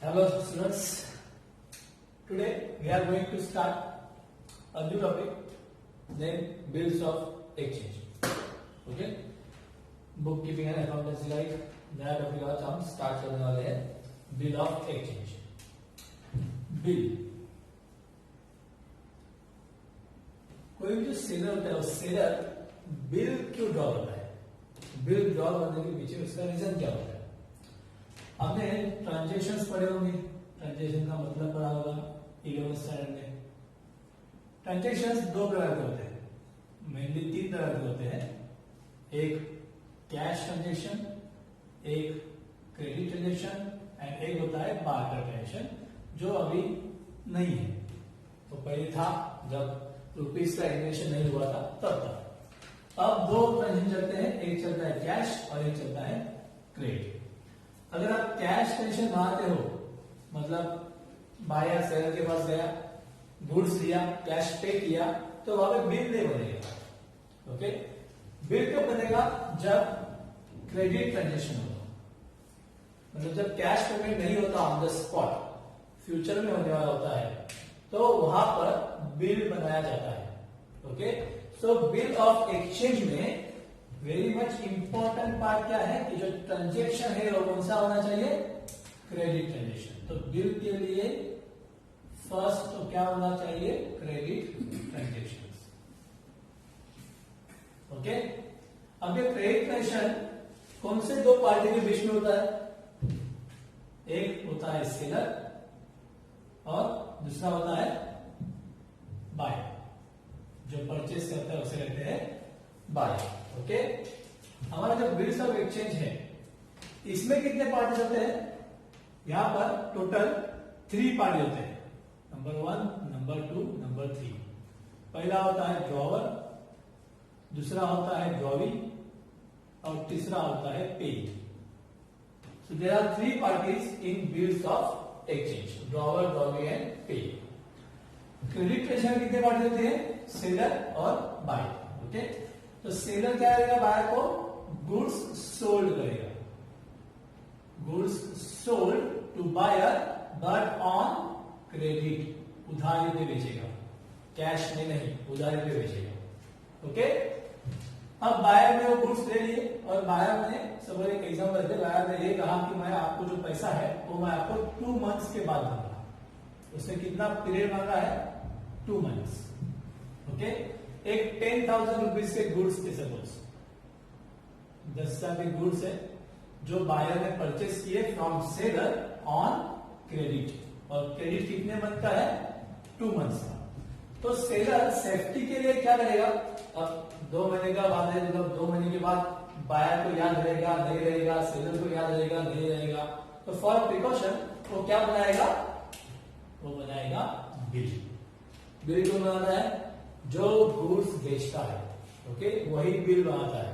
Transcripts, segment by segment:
Hello students, today we are going to start a new topic named bills of exchange. Okay, bookkeeping and accountancy का एक नया topic आज हम start करने वाले हैं, बिल ऑफ एक्सचेंज. बिल, कोई भी जो सेलर होता है, उस सेलर बिल क्यों ड्रॉ करता है? बिल ड्रॉ करने के पीछे उसका रीजन क्या होता है? आपने ट्रांजेक्शंस पढ़े होंगे, ट्रांजेक्शन का मतलब पढ़ा होगा 11th स्टैंडर्ड में. ट्रांजेक्शंस दो प्रकार के होते हैं, मेनली तीन प्रकार के होते हैं. एक कैश ट्रांजेक्शन, एक क्रेडिट ट्रांजेक्शन एंड एक होता है बार्टर ट्रांजेक्शन, जो अभी नहीं है. तो पहले था जब रुपीज का इन्वेशन नहीं हुआ था तब था. अब दो ट्रांजेक्शन चलते हैं, एक चलता है कैश और एक चलता है क्रेडिट. अगर आप कैश ट्रांजेक्शन बनाते हो, मतलब बायर सेलर के पास गया, गुड्स लिया, कैश पे किया, तो वहां पे बिल नहीं बनेगा. ओके, बिल कब बनेगा? जब क्रेडिट ट्रांजेक्शन होगा, मतलब जब कैश पेमेंट नहीं होता ऑन द स्पॉट, फ्यूचर में होने वाला होता है, तो वहां पर बिल बनाया जाता है. Okay, so bill of exchange में वेरी मच इंपॉर्टेंट पार्ट क्या है कि जो ट्रांजेक्शन है वो कौन सा होना चाहिए? Credit transaction. तो बिल के लिए फर्स्ट तो क्या होना चाहिए? Credit transaction. ओके, अब ये क्रेडिट ट्रांजेक्शन कौन से दो पार्टी के बीच में होता है? एक होता है सेलर और दूसरा होता है बायर. जो परचेस करता है उसे कहते हैं बायर. ओके, हमारा जो बिल्स ऑफ एक्सचेंज है, इसमें कितने पार्टी होते हैं? यहां पर टोटल 3 पार्टी होते हैं. Number 1, number 2, number 3. पहला होता है ड्रॉवर, दूसरा होता है ड्रॉवी और तीसरा होता है payee. So there are 3 parties in bills of exchange, drawer, drawee and payee. Credit transaction कितने पार्टी होते हैं? सेलर और बायर. ओके, तो सेलर क्या करेगा? बायर को गुड्स सोल्ड करेगा, goods sold to buyer but on credit, उधारी पे बेचेगा, कैश में नहीं, उधारी पे बेचेगा. ओके, अब बायर ने वो गुड्स ले लिए और बायर ने, सब एक एग्जांपल दे, बायर ने ये कहा कि मैं आपको जो पैसा है वो मैं आपको 2 मंथ्स के बाद दूंगा. उसने कितना पीरियड मांगा है? 2 मंथ्स. ओके, एक 10,000 रुपीज के गुड्स थे, सपोज 10,000 के गुड्स है जो बायर ने परचेस किए फ्रॉम सेलर ऑन क्रेडिट, और क्रेडिट कितने मंथ का है? 2 मंथ्स का. तो सेलर सेफ्टी के लिए क्या करेगा? अब 2 महीने का बाद है, मतलब 2 महीने के बाद बायर को याद रहेगा नहीं रहेगा, सेलर को याद रहेगा नहीं रहेगा, तो फॉर प्रिकॉशन वो क्या बनाएगा? वो बनाएगा बिल. बिल कौन बनाता है? जो गुड्स बेचता है. ओके, वही बिल बनाता है.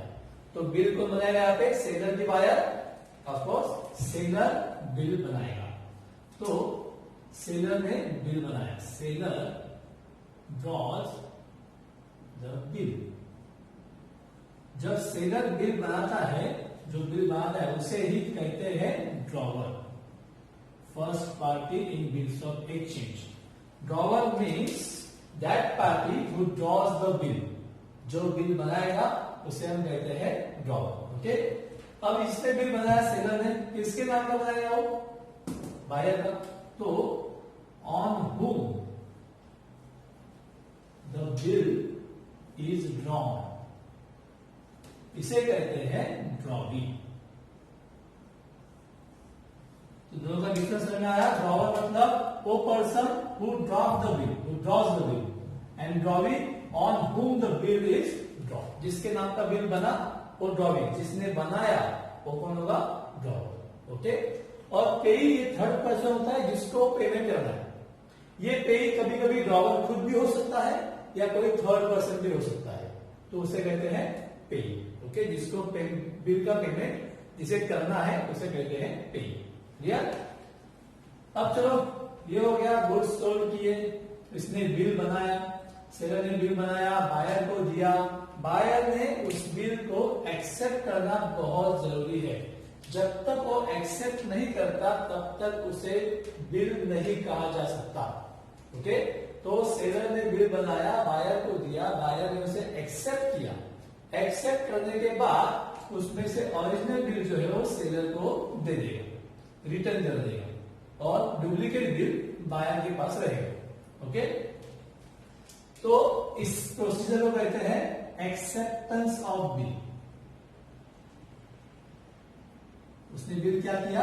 तो बिल कौन बनाएगा? यहाँ पे सेलर की buyer, of course seller bill बनाएगा. तो सेलर ने बिल बनाया, सेलर ड्रॉज द बिल. जब सेलर बिल बनाता है, जो बिल बनाता है उसे ही कहते हैं drawer. First party in bills of exchange. Drawer means that party who draws the bill. जो बिल बनाएगा उसे हम कहते हैं ड्रॉवर. ओके, अब इसने बिल बनाया सेलर ने, किसके नाम का बनाएगा? वो बायर का. तो on whom the bill is drawn, इसे कहते हैं ड्रॉवी. तो दोनों का डिफरेंस समझ में आया? ड्रॉवर मतलब वो person who drop the bill, who draws the bill, and drawee on whom the bill is draw. जिसके नाम का बिल बना वो ड्रॉवी, जिसने बनाया वो कौन होगा? ड्रॉवर. ओके, और पेई ये थर्ड पर्सन होता है जिसको पेमेंट करना है. ये पेई कभी कभी ड्रॉवर खुद भी हो सकता है या कोई थर्ड पर्सन भी हो सकता है, तो उसे कहते हैं पेई. ओके, जिसको बिल का पेमेंट जिसे करना है उसे कहते हैं पेई. क्लियर? अब चलो, ये हो गया गुड्स सोल्ड किए, इसने बिल बनाया, सेलर ने बिल बनाया, बायर को दिया, बायर ने उस बिल को एक्सेप्ट करना बहुत जरूरी है. जब तक वो एक्सेप्ट नहीं करता तब तक उसे बिल नहीं कहा जा सकता। ओके, तो सेलर ने बिल बनाया, बायर को दिया, बायर ने उसे एक्सेप्ट किया। एक्सेप्ट करने के बाद उसमें से ओरिजिनल बिल जो है वो सेलर को दे देगा, रिटर्न कर देगा, और डुप्लीकेट बिल बायर के पास रहेगा। ओके, तो इस प्रोसीजर को कहते हैं एक्सेप्टेंस ऑफ बिल। उसने बिल क्या किया?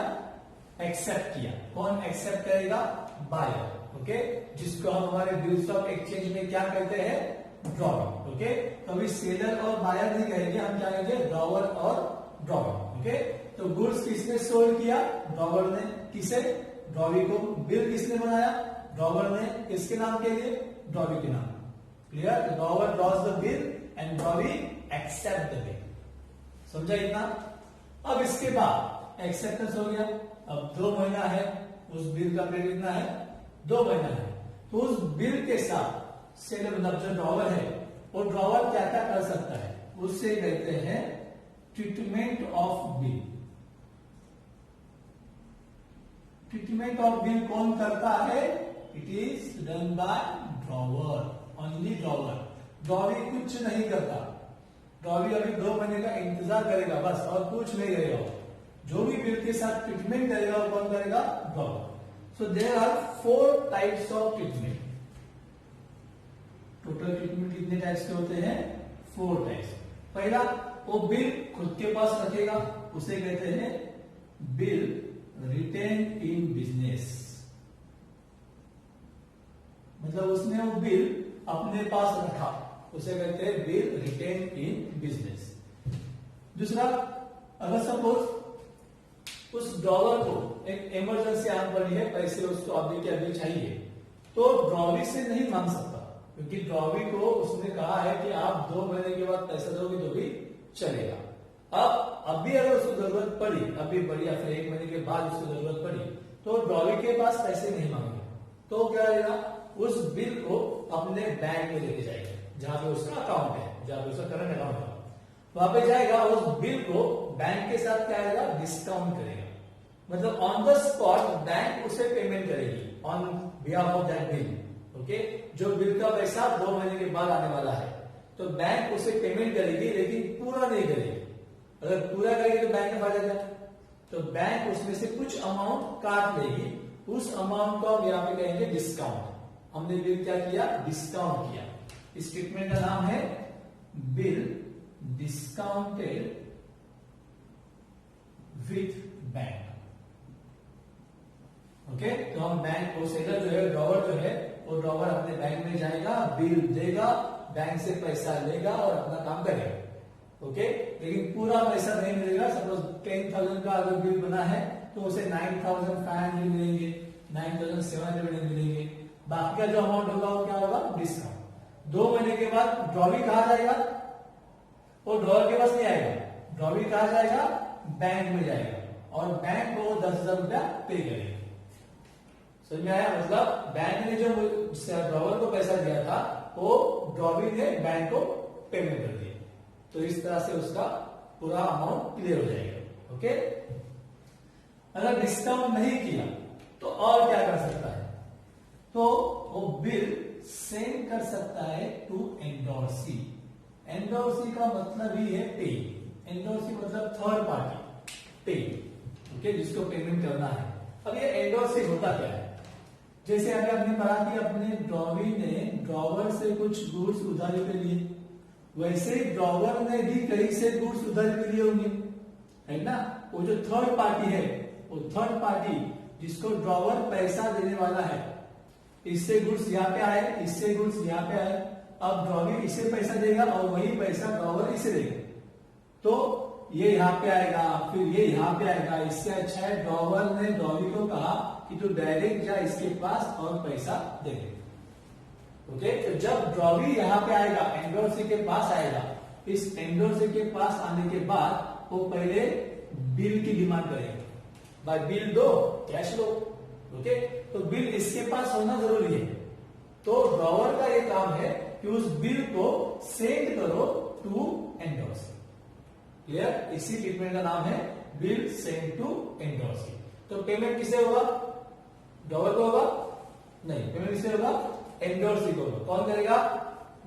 एक्सेप्ट किया। कौन एक्सेप्ट करेगा? बायर। ओके, जिसको हम हमारे बिल्स ऑफ एक्सचेंज में क्या कहते हैं? ड्रॉविंग। ओके, कभी सेलर और बायर नहीं कहेंगे, हम क्या कहेंगे? ड्रॉवर और ड्रॉविंग। ओके, तो गुड्स किसने सोल्ड किया? ड्रॉवर ने। किसे? ड्रॉवी को। बिल किसने बनाया? ड्रॉवर ने। किसके नाम के लिए? ड्रॉवी के नाम। Clear? Drawer draws the bill and drawee accept the bill. समझा इतना? अब इसके बाद एक्सेप्टेंस हो गया। अब 2 महीना है, उस बिल का पीरियड कितना है? 2 महीना है। तो उस बिल के साथ सेलर मतलब जो ड्रॉवर है, वो ड्रॉवर क्या क्या कर सकता है? उससे कहते हैं treatment of bill. Treatment of bill कौन करता है? It is done by drawer, only drawer. Drawee कुछ नहीं करता। ड्रॉवी अभी 2 महीने का इंतजार करेगा बस, और कुछ नहीं करेगा। जो भी बिल के साथ ट्रीटमेंट करेगा वो कौन करेगा? Drawer. So there are 4 types of treatment. Total treatment कितने टाइप्स के होते हैं? 4 टाइप्स। पहला, वो बिल खुद के पास रखेगा, उसे कहते हैं बिल रिटेन इन बिजनेस। मतलब उसने वो बिल अपने पास रखा, उसे कहते हैं बिल रिटेन इन बिजनेस। दूसरा, अगर सपोज उस ड्रॉवर को एक इमरजेंसी आन पड़ी है, पैसे उसको अभी के अभी चाहिए, तो ड्रॉवी से नहीं मांग सकता, क्योंकि ड्रॉवी को उसने कहा है कि आप 2 महीने के बाद पैसा दोगे तो भी चलेगा। अब अभी अगर उसको जरूरत पड़ी, अभी बड़ी या फिर 1 महीने के बाद उसको जरूरत पड़ी, तो ड्रॉवी के पास पैसे नहीं मांगेगा, तो क्या करेगा? उस बिल को अपने बैंक में लेके जाएगा, जहां पे उसका अकाउंट है, जहां पे उसका करंट अकाउंट है, वहां पे जाएगा। उस बिल को बैंक के साथ क्या करेगा? डिस्काउंट करेगा। मतलब ऑन द स्पॉट बैंक उसे पेमेंट करेगी on behalf of that bill. Okay, जो बिल का पैसा 2 महीने के बाद आने वाला है, तो बैंक उसे पेमेंट करेगी, लेकिन पूरा नहीं करेगी। अगर पूरा करेगी तो बैंक में फायदा क्या? तो बैंक उसमें से कुछ अमाउंट काट लेगी, उस अमाउंट को हम यहाँ पे कहेंगे डिस्काउंट। हमने बिल क्या किया? डिस्काउंट किया। इस ट्रीटमेंट का नाम है bill discounted with bank. Okay, तो हम बैंक को, सेलर जो है, ड्रॉवर जो है, वो ड्रॉवर अपने बैंक में जाएगा, बिल देगा, बैंक से पैसा लेगा और अपना काम करेगा। ओके, लेकिन पूरा पैसा नहीं मिलेगा। सपोज 10,000 का अगर बिल बना है तो उसे 9,500 मिलेंगे, 9,700 मिलेंगे। बाकी का जो अमाउंट होगा वो क्या होगा? डिस्काउंट। 2 महीने के बाद ड्रॉवी कहा जाएगा? वो ड्रॉवर के पास नहीं आएगा, ड्रॉवी कहा जाएगा? बैंक में जाएगा, और बैंक को 10,000 रुपया पे करेगा। समझ में आया? मतलब बैंक ने जो ड्रॉवर को पैसा दिया था, वो ड्रॉवी ने बैंक को पेमेंट कर दिया। तो इस तरह से उसका पूरा अमाउंट क्लियर हो जाएगा। ओके, अगर डिस्काउंट नहीं किया तो और क्या कर सकता है? तो वो बिल सेंड कर सकता है टू एंडोर्सी। एंडोर्सी का मतलब ही है पे। एंडोर्सी मतलब थर्ड पार्टी पे। ओके, जिसको पेमेंट करना है। अब ये एंडोर्सी होता क्या है? जैसे अभी आपने पढ़ा कि अपने ड्रॉवी ने ड्रॉवर से कुछ गुड्स उधारी पे लिए, वैसे ही ड्रॉवर ने भी कहीं से गुड्स उधारी पे लिए होंगे, है ना? वो जो थर्ड पार्टी है, वो थर्ड पार्टी जिसको ड्रॉवर पैसा देने वाला है, इससे गुड्स यहाँ पे आए, इससे गुड्स यहाँ पे आए। अब ड्रॉवी इसे पैसा देगा और वही पैसा ड्रॉवर इसे देगा, तो ये यहाँ पे आएगा, फिर ये यहाँ पे आएगा। इससे अच्छा है ड्रॉवर ने ड्रॉवी को कहा कि तू डायरेक्ट जा इसके पास और पैसा दे दे। ओके, तो जब ड्रॉवी यहाँ पे आएगा, एंडोर्सी के पास आएगा, इस एंडोर्सी के पास आने के बाद वो पहले बिल की डिमांड करेगा, भाई बिल दो, कैश लो। ओके, तो बिल इसके पास होना जरूरी है। तो ड्रॉवर का ये काम है कि उस बिल को सेंड करो टू एंडोर्सी। क्लियर? इसी ट्रीटमेंट का नाम है बिल सेंड टू एंडोर्सी। तो पेमेंट किसे होगा? ड्रॉवर को होगा? नहीं, पेमेंट किसे होगा? एंडोर्सी को होगा। कौन करेगा?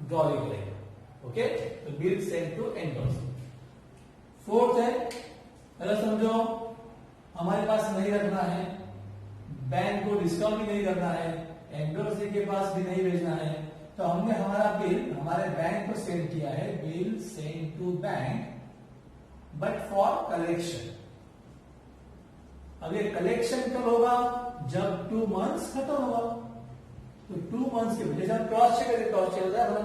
ड्रॉवर करेगा। ओके, तो bill send to endorsee. Fourth है, अगर समझो हमारे पास नहीं रखना है, बैंक को डिस्काउंट भी नहीं करना है, एंडोर्सी के पास भी नहीं भेजना है, तो हमने हमारा बिल हमारे बैंक को सेंड किया है, bill send to bank but for collection. अब ये कलेक्शन कब होगा? जब 2 मंथ्स खत्म होगा। तो 2 मंथ्स के जैसे हम क्रॉस चेक करते, क्रॉस चेक होता है हमारा,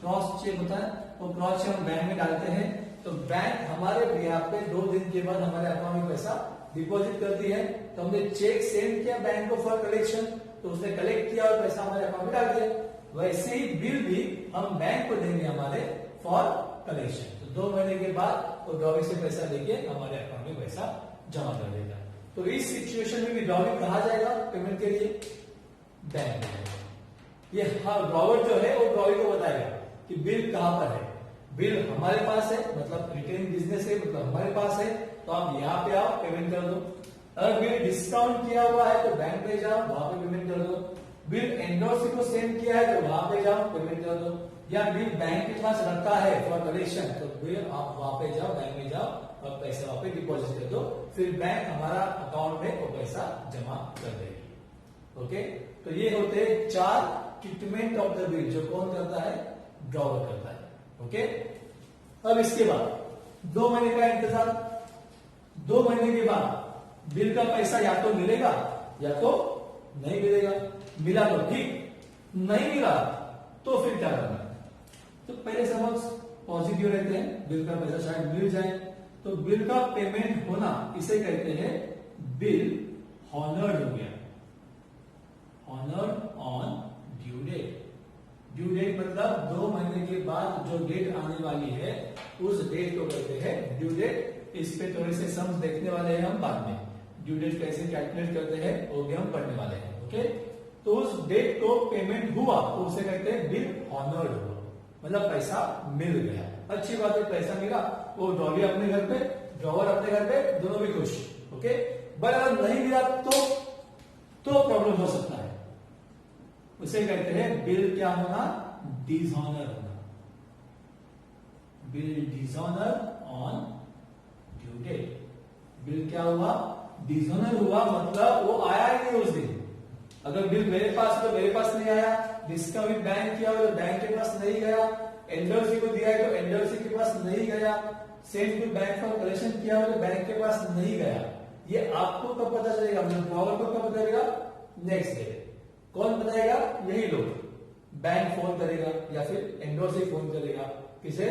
क्रॉस चेक होता है, वो क्रॉस चेक हम बैंक में डालते हैं, तो बैंक हमारे बिहाफ पे 2 दिन के बाद हमारे अकाउंट में पैसा डिपॉजिट करती है। तो हमने चेक सेंड किया बैंक को फॉर कलेक्शन, तो उसने कलेक्ट किया और पैसा हमारे अकाउंट में डाल दिया। वैसे ही बिल भी हम बैंक को देंगे हमारे फॉर कलेक्शन। तो 2 महीने के बाद वो ड्रॉवी से पैसा लेके हमारे अकाउंट में पैसा जमा कर देगा। तो इस सिचुएशन में भी ड्रॉवी कहा जाएगा पेमेंट के लिए? बैंक में। ये ड्रॉवर जो है वो ड्रॉवी को बताएगा कि बिल कहां पर है। बिल हमारे पास है, मतलब रिटेलिंग बिजनेस है, मतलब हमारे पास है, तो आप यहाँ पे आओ, पेमेंट कर दो। अगर बिल डिस्काउंट किया हुआ है तो बैंक पे जाओ, वहां पे पेमेंट कर दो। बिल एंडोर्सी को सेंड किया है तो वहां पे जाओ, पेमेंट कर दो। या बिल बैंक के पास रखा है फॉर कलेक्शन, तो बिल आप वहां पे जाओ, बैंक में जाओ और पैसा वहां पे डिपॉजिट कर दो, फिर बैंक हमारा अकाउंट में वो पैसा जमा कर देगी। ओके, तो ये होते हैं 4 ट्रीटमेंट ऑफ द बिल, जो कौन करता है? ड्रॉवर करता है। ओके, अब इसके बाद 2 महीने का इंतजार। 2 महीने के बाद बिल का पैसा या तो मिलेगा या तो नहीं मिलेगा। मिला तो ठीक, नहीं मिला तो फिर क्या करना है? तो पहले सब पॉजिटिव रहते हैं, बिल का पैसा शायद मिल जाए। तो बिल का पेमेंट होना इसे कहते हैं बिल हॉनर्ड हो गया। Honoured on due date. Due date मतलब 2 महीने के बाद जो डेट आने वाली है उस डेट को कहते हैं ड्यू डेट। इस पे थोड़े से सम्स देखने वाले हैं हम बाद में। ड्यू डेट कैसे कैलकुलेट करते हैं वो भी हम पढ़ने वाले हैं। ओके, तो उस डेट को पेमेंट हुआ तो उसे कहते हैं बिल हॉनर्ड हुआ, मतलब पैसा मिल गया। अच्छी बात है, पैसा मिला, वो ड्रॉवी अपने घर पे, ड्रॉवर अपने घर पे, दोनों भी खुश। ओके, बट अगर नहीं मिला तो प्रॉब्लम हो सकता है। उसे कहते हैं बिल क्या होना? डिसऑनर होना। Bill dishonour on due date. Bill क्या हुआ? डिसऑनर हुआ, मतलब वो आया ही नहीं उस दिन। अगर बिल मेरे पास तो मेरे पास नहीं आया, डिस्काउंट बैंक किया तो बैंक के पास नहीं गया, एंडोर्सी को दिया है तो एंडोर्सी के पास नहीं गया, send to bank for collection किया तो बैंक के पास नहीं गया। ये आपको कब पता चलेगा? मतलब ड्रॉवर को कब बताएगा? Next day. कौन बताएगा? यही लोग। बैंक फोन करेगा या फिर एंडोर्सी फोन करेगा। किसे?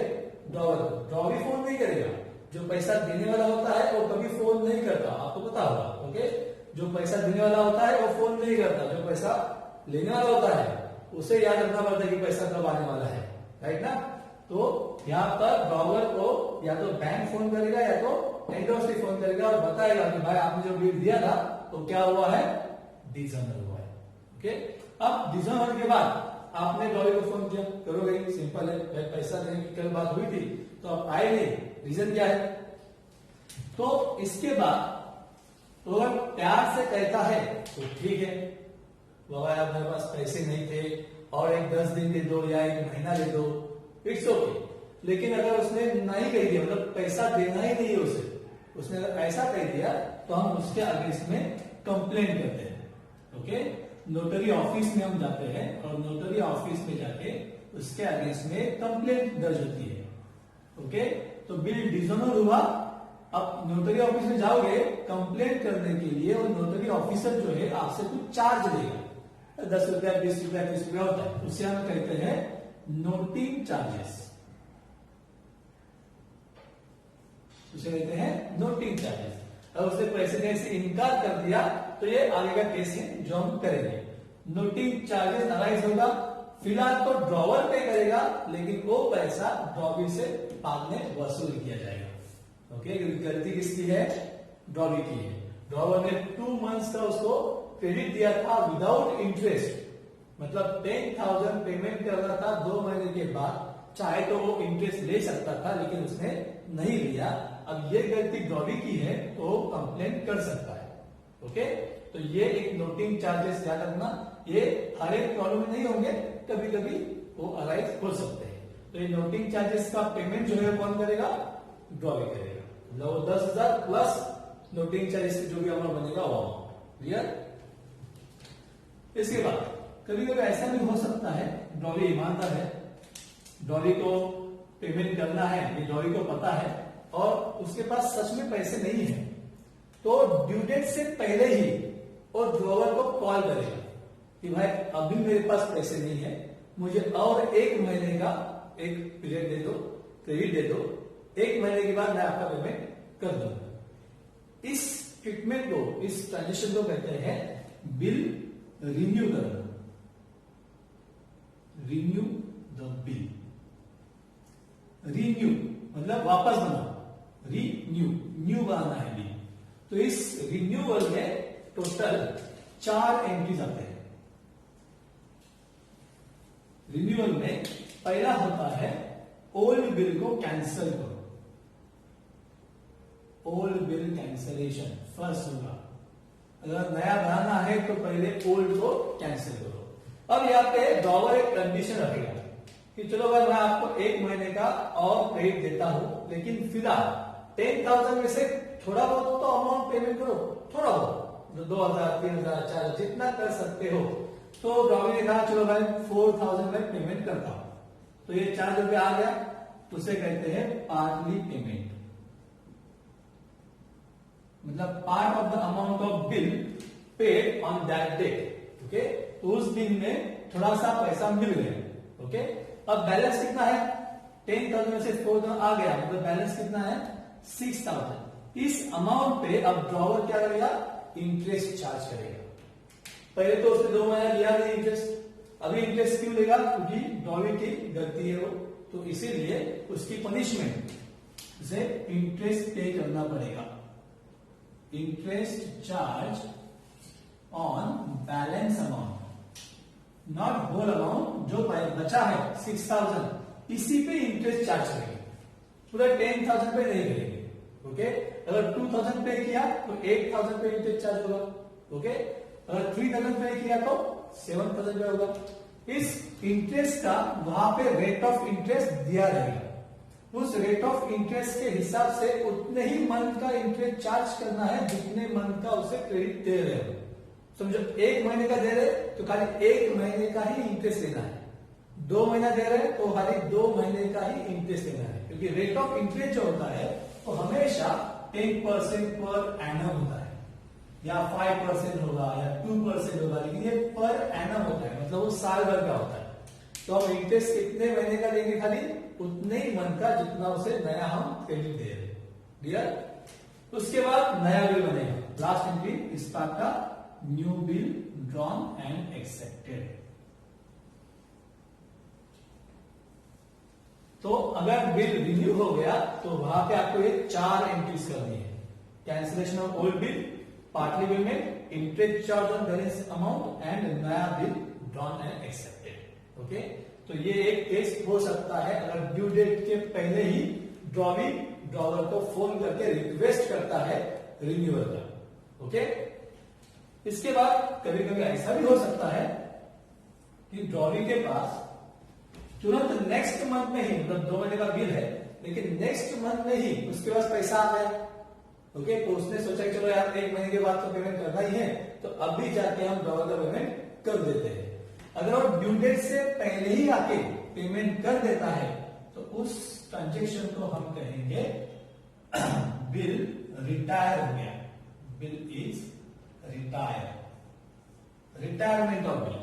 ड्रॉवर को। ड्रॉवर फोन नहीं करेगा। जो पैसा देने वाला होता है वो कभी फोन नहीं करता, आपको पता होगा। ओके, जो पैसा देने वाला होता है वो फोन नहीं करता, जो पैसा लेने वाला होता है उसे याद रखना पड़ता है कि पैसा कब आने वाला है, राइट ना? तो यहाँ पर ड्रॉवर को या तो बैंक फोन करेगा या तो एंडोर्सी फोन करेगा और बताएगा कि भाई आपने जो बिल दिया था तो क्या हुआ है? डिसऑनर हुआ है। ओके, अब डिसऑनर के बाद आपने ड्रॉवर को फोन किया, करोगे, सिंपल है, पैसा देने की कल बात हुई थी तो आप आए नहीं, रीजन क्या है? तो इसके बाद तो अगर प्यार से कहता है तो ठीक है, बाबा यार मेरे पास पैसे नहीं थे और एक 10 दिन दे दो या 1 महीना दे दो, इट्स ओके। लेकिन अगर उसने नहीं कह दिया, मतलब पैसा देना ही नहीं है उसे, उसने अगर ऐसा कह दिया तो हम उसके अगेंस्ट में कंप्लेंट करते हैं। ओके, नोटरी ऑफिस में हम जाते हैं और नोटरी ऑफिस में जाके उसके अगेंस्ट में कंप्लेंट दर्ज होती है। ओके, तो बिल डिसऑनर हुआ। अब नोटरी ऑफिस में जाओगे कंप्लेंट करने के लिए और नोटरी ऑफिसर जो है आपसे कुछ चार्ज लेगा, 10 रुपया 20 रुपया 30 रुपया होता है, उससे हम कहते हैं नोटिंग चार्जेस। उसे कहते हैं नोटिंग चार्जेस। अब उसने पैसे देने से इनकार कर दिया तो ये आगे का केस है जो हम करेंगे। नोटिंग चार्जेस अराइज होगा, फिलहाल तो ड्रॉवर पे करेगा लेकिन वो पैसा ड्रॉवी से बाद में वसूल किया जाएगा। ओके, गलती किसकी है? ड्रॉवी की है। ड्रॉवर ने 2 मंथ्स का उसको क्रेडिट दिया था विदाउट इंटरेस्ट, मतलब 10,000 पेमेंट कर रहा था 2 महीने के बाद, चाहे तो वो इंटरेस्ट ले सकता था लेकिन उसने नहीं लिया अब ये गलती ड्रॉवी की है तो कंप्लेन कर सकता है। ओके, तो ये एक नोटिंग चार्जेस याद रखना, ये हर एक प्रॉब्लम में नहीं होंगे, कभी कभी वो अराइज हो सकते हैं। तो ये नोटिंग चार्जेस का पेमेंट जो है कौन करेगा, ड्रॉवी करेगा। मतलब 10,000 प्लस नोटिंग चार्जेस जो भी अमाउंट बनेगा वो अमाउंट। क्लियर। इसके बाद कभी कभी ऐसा भी हो सकता है, ड्रॉवी ईमानदार है, ड्रॉवी को पेमेंट करना है, ये ड्रॉवी को पता है और उसके पास सच में पैसे नहीं है, तो ड्यू डेट से पहले ही वो ड्रॉवर को कॉल करेगा कि भाई अभी मेरे पास पैसे नहीं है, मुझे और 1 महीने का एक पीरियड दे दो, क्रेडिट दे दो, 1 महीने के बाद मैं आपका पेमेंट कर दूंगा। इस ट्रीटमेंट को, इस ट्रांजेक्शन को कहते हैं बिल रिन्यू करना। रिन्यू द बिल, रिन्यू मतलब वापस बनाओ, रिन्यू, न्यू बनाना है बिल। तो इस रिन्यूअल में टोटल 4 एंट्रीज आते हैं। रिन्यूअल में पहला होता है ओल्ड बिल को कैंसिल करो, ओल्ड बिल कैंसिलेशन फर्स्ट होगा। अगर नया बनाना है तो पहले ओल्ड को कैंसिल करो। अब यहाँ पे ड्रॉवर एक कंडीशन रखेगा कि चलो भाई मैं आपको 1 महीने का और क्रेडिट देता हूं, लेकिन फिलहाल 10,000 में से थोड़ा बहुत तो अमाउंट पेमेंट करो, थोड़ा बहुत 2,000, 3,000, 4,000 जितना कर सकते हो। तो ड्रॉवर ने कहा चलो भाई 4,000 में पेमेंट करता हूं। तो ये 4 रुपया आ गया, तो उसे कहते हैं पार्टली पेमेंट, मतलब part of the amount of bill paid on that date. Okay, तो उस दिन में थोड़ा सा पैसा मिल गया। ओके, अब बैलेंस कितना है, 10,000 में से 4,000 आ गया, मतलब बैलेंस कितना है 6,000। इस अमाउंट पे अब ड्रॉवर क्या करेगा, इंटरेस्ट चार्ज करेगा। पहले तो उसने 2 महीना लिया नहीं इंटरेस्ट, अभी इंटरेस्ट क्यों लेगा, क्योंकि ड्रॉवर की गलती है वो, तो इसीलिए उसकी पनिशमेंट उसे इंटरेस्ट पे करना पड़ेगा। Interest charge on balance amount, not whole amount, जो बचा है 6,000 इसी पे इंटरेस्ट चार्ज करेंगे, पूरा 10,000 पे नहीं करेंगे। ओके, अगर 2,000 पे किया तो 8,000 पे इंटरेस्ट चार्ज होगा। ओके, अगर 3,000 पे किया तो 7,000 पे होगा। इस इंटरेस्ट का वहां पे रेट ऑफ इंटरेस्ट दिया रहेगा, उस रेट ऑफ इंटरेस्ट के हिसाब से उतने ही मंथ का इंटरेस्ट चार्ज करना है जितने मंथ का उसे क्रेडिट दे रहे हो। समझो 1 महीने का दे रहे तो खाली 1 महीने का ही इंटरेस्ट लेना है, 2 महीना दे रहे तो खाली 2 महीने का ही इंटरेस्ट लेना है, क्योंकि रेट ऑफ इंटरेस्ट जो होता है वो हमेशा 10% पर एनम होता है, या 5% होगा या 2% होगा, लेकिन ये पर एनम होता है, मतलब वो साल भर का होता है। तो हम इंटरेस्ट कितने महीने का लेंगे, खाली उतने ही मंथ का जितना उसे नया हम क्रेडिट दे रहे। क्लियर। उसके बाद नया बिल बनेगा, लास्ट एंट्री इस पार्ट का, new bill drawn and accepted. तो अगर बिल रिन्यू हो गया तो वहां पे आपको ये 4 एंट्रीज करनी है, cancellation of old bill, partly payment, interest charge on balance amount and नया bill drawn and accepted. Okay, तो ये एक केस हो सकता है अगर ड्यू डेट के पहले ही ड्रॉवर को फोन करके रिक्वेस्ट करता है रिन्यूअल का। ओके, इसके बाद कभी कभी ऐसा भी हो सकता है कि ड्रॉवी के पास तुरंत नेक्स्ट मंथ में ही, मतलब 2 महीने का बिल है लेकिन नेक्स्ट मंथ में ही उसके पास पैसा आ गया। ओके, तो उसने सोचा कि चलो यार 1 महीने के बाद तो पेमेंट करना ही है, तो अभी जाके हम ड्रॉवर का पेमेंट कर देते हैं। अगर वो ड्यू डेट से पहले ही आके पेमेंट कर देता है तो उस ट्रांजेक्शन को हम कहेंगे बिल रिटायर हो गया, bill is retire, retirement of bill.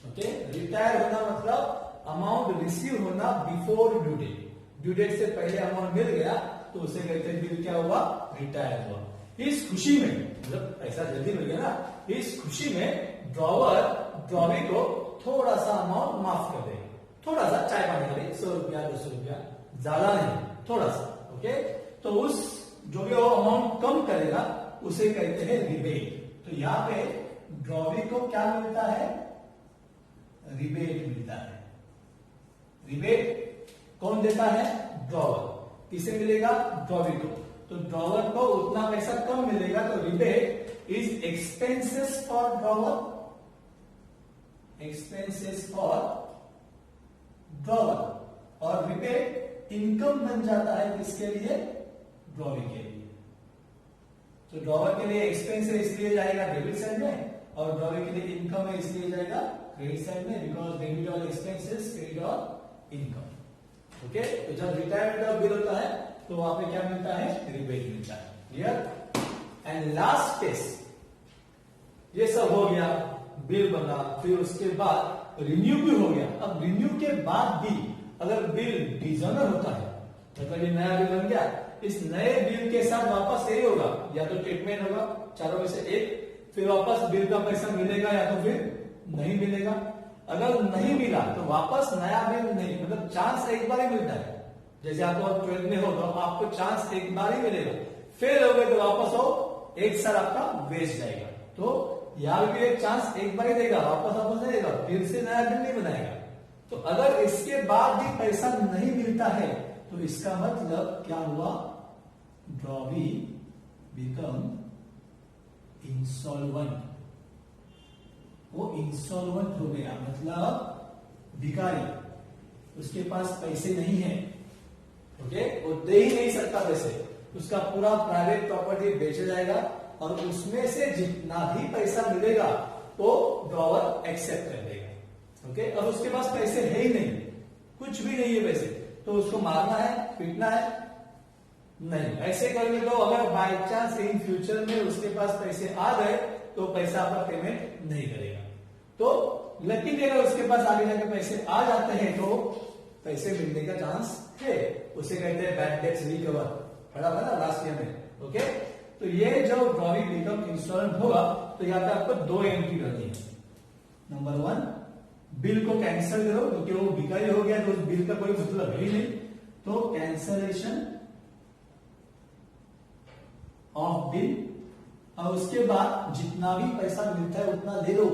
Okay, retire होना मतलब अमाउंट रिसीव होना before due date, due date से पहले अमाउंट मिल गया तो उसे कहते हैं बिल क्या हुआ, रिटायर हुआ। इस खुशी में, मतलब पैसा जल्दी मिल गया ना, इस खुशी में ड्रॉवी को थोड़ा सा अमाउंट माफ कर देगा, थोड़ा सा, चाय पानी का भी 100 रुपया 200 रुपया, ज्यादा नहीं, थोड़ा सा। ओके, तो उस जो भी वो अमाउंट कम करेगा उसे कहते हैं रिबेट। तो यहाँ पे ड्रॉवी को क्या मिलता है, रिबेट मिलता है। रिबेट कौन देता है, ड्रॉवर। किसे मिलेगा? ड्रॉवर को। तो ड्रॉवर को उतना पैसा कम मिलेगा, तो rebate is expenses for drawer, expenses for drawer, और रिबेट इनकम बन जाता है किसके लिए? ड्रॉवर के लिए। तो ड्रॉवर के लिए एक्सपेंस है इसलिए जाएगा डेबिट साइड में, और ड्रॉवर के लिए इनकम है इसलिए जाएगा क्रेडिट साइड में, because debit all expenses credit all income. Okay, तो जब रिटायरमेंट ऑफ बिल होता है तो वहां पे क्या मिलता है? रिबेट मिलता है। क्लियर? एंड लास्ट केस, ये सब हो गया, बिल बना, फिर उसके बाद रिन्यू भी हो गया। अब रिन्यू के बाद भी अगर बिल डिजॉनर होता है, मतलब ये नया बिल बन गया, इस नए बिल के साथ वापस यही होगा, या तो ट्रीटमेंट होगा चारों में से एक, फिर वापस बिल का पैसा मिलेगा या तो फिर नहीं मिलेगा। अगर नहीं मिला तो वापस नया बिल नहीं, मतलब चांस एक बार ही मिलता है। जैसे आपको 12 में हो तो आपको चांस एक बार ही मिलेगा, फेल हो गए तो वापस हो, एक साल आपका वेस्ट जाएगा। तो यहां भी एक चांस एक बार ही देगा, वापस नहीं देगा, फिर से नया बिल नहीं बनाएगा। तो अगर इसके बाद भी पैसा नहीं मिलता है तो इसका मतलब क्या हुआ? ड्रॉवी बिकम इंसॉल्वेंट, वो इंसॉल्वेंट हो गया, मतलब भिखारी, उसके पास पैसे नहीं है। ओके, वो दे ही नहीं सकता पैसे, उसका पूरा प्राइवेट प्रॉपर्टी बेचा जाएगा और उसमें से जितना भी पैसा मिलेगा वो ड्रॉवर एक्सेप्ट कर देगा। ओके, और उसके पास पैसे है ही नहीं, कुछ भी नहीं है पैसे, तो उसको मारना है, पीटना है? नहीं। ऐसे करके तो अगर बाय चांस इन फ्यूचर में उसके पास पैसे आ गए तो पैसा आपका पेमेंट नहीं करेगा। तो लकीली अगर उसके पास आगे जाके पैसे आ जाते हैं तो पैसे मिलने का चांस है, उसे कहते हैं बैड डेट्स रिकवर, पढ़ा था ना लास्ट ईयर में। ओके, तो ये जो ड्रॉवी बिकम इंश्योरेंस होगा तो यहाँ पे आपको 2 एंट्री करनी है। नंबर 1, बिल को कैंसिल करो, क्योंकि वो भिखारी हो गया तो उस बिल का कोई मतलब है ही नहीं, तो कैंसलेशन ऑफ बिल, और उसके बाद जितना भी पैसा मिलता है उतना ले लो,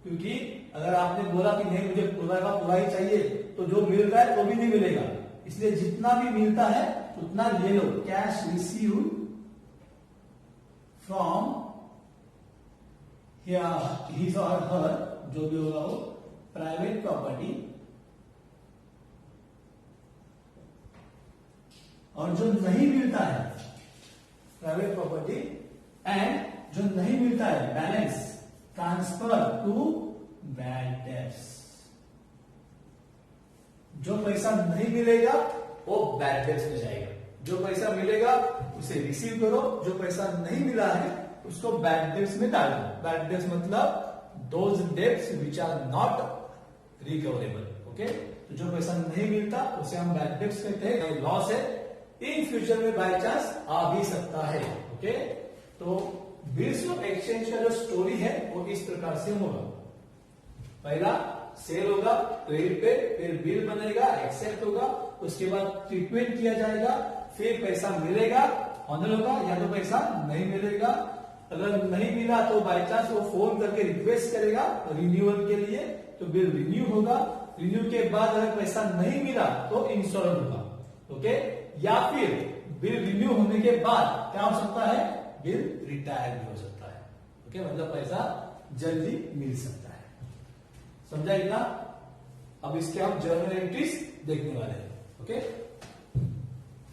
क्योंकि अगर आपने बोला कि नहीं मुझे पूरा का पूरा ही चाहिए तो जो मिल रहा है वो भी नहीं मिलेगा, इसलिए जितना भी मिलता है उतना ले लो। कैश रिसीव फ्रॉम हिज और हर, जो भी होगा वो प्राइवेट प्रॉपर्टी, और जो नहीं मिलता है प्राइवेट प्रॉपर्टी, एंड जो नहीं मिलता है balance transfer to bad debts. जो पैसा नहीं मिलेगा वो बैड डेट्स में जाएगा, जो पैसा मिलेगा उसे रिसीव करो, जो पैसा नहीं मिला है उसको बैड डेट्स में डाल दो। बैड डेट्स मतलब those debts which are not recoverable. Okay, तो जो पैसा नहीं मिलता उसे हम बैड डेट्स कहते हैं, लॉस है, इन फ्यूचर में बाय चांस आ भी सकता है। ओके, तो बिल्स ऑफ एक्सचेंज का जो स्टोरी है वो इस प्रकार से होगा। पहला सेल होगा क्रेडिट पे, फिर बिल बनेगा, एक्सेप्ट होगा, उसके बाद ट्रीटमेंट किया जाएगा, फिर पैसा मिलेगा, ऑनर होगा, या तो पैसा नहीं मिलेगा। अगर नहीं मिला तो बाय चांस वो फोन करके रिक्वेस्ट करेगा रिन्यूअल के लिए, तो बिल रिन्यू होगा। रिन्यू के बाद अगर पैसा नहीं मिला तो इंश्योरेंस होगा। ओके, या फिर बिल रिन्यू होने के बाद क्या हो सकता है? बिल रिटायर भी हो सकता है। ओके, मतलब पैसा जल्दी मिल सकता है। समझा इतना? अब इसके हम जर्नल एंट्रीज देखने वाले हैं। ओके।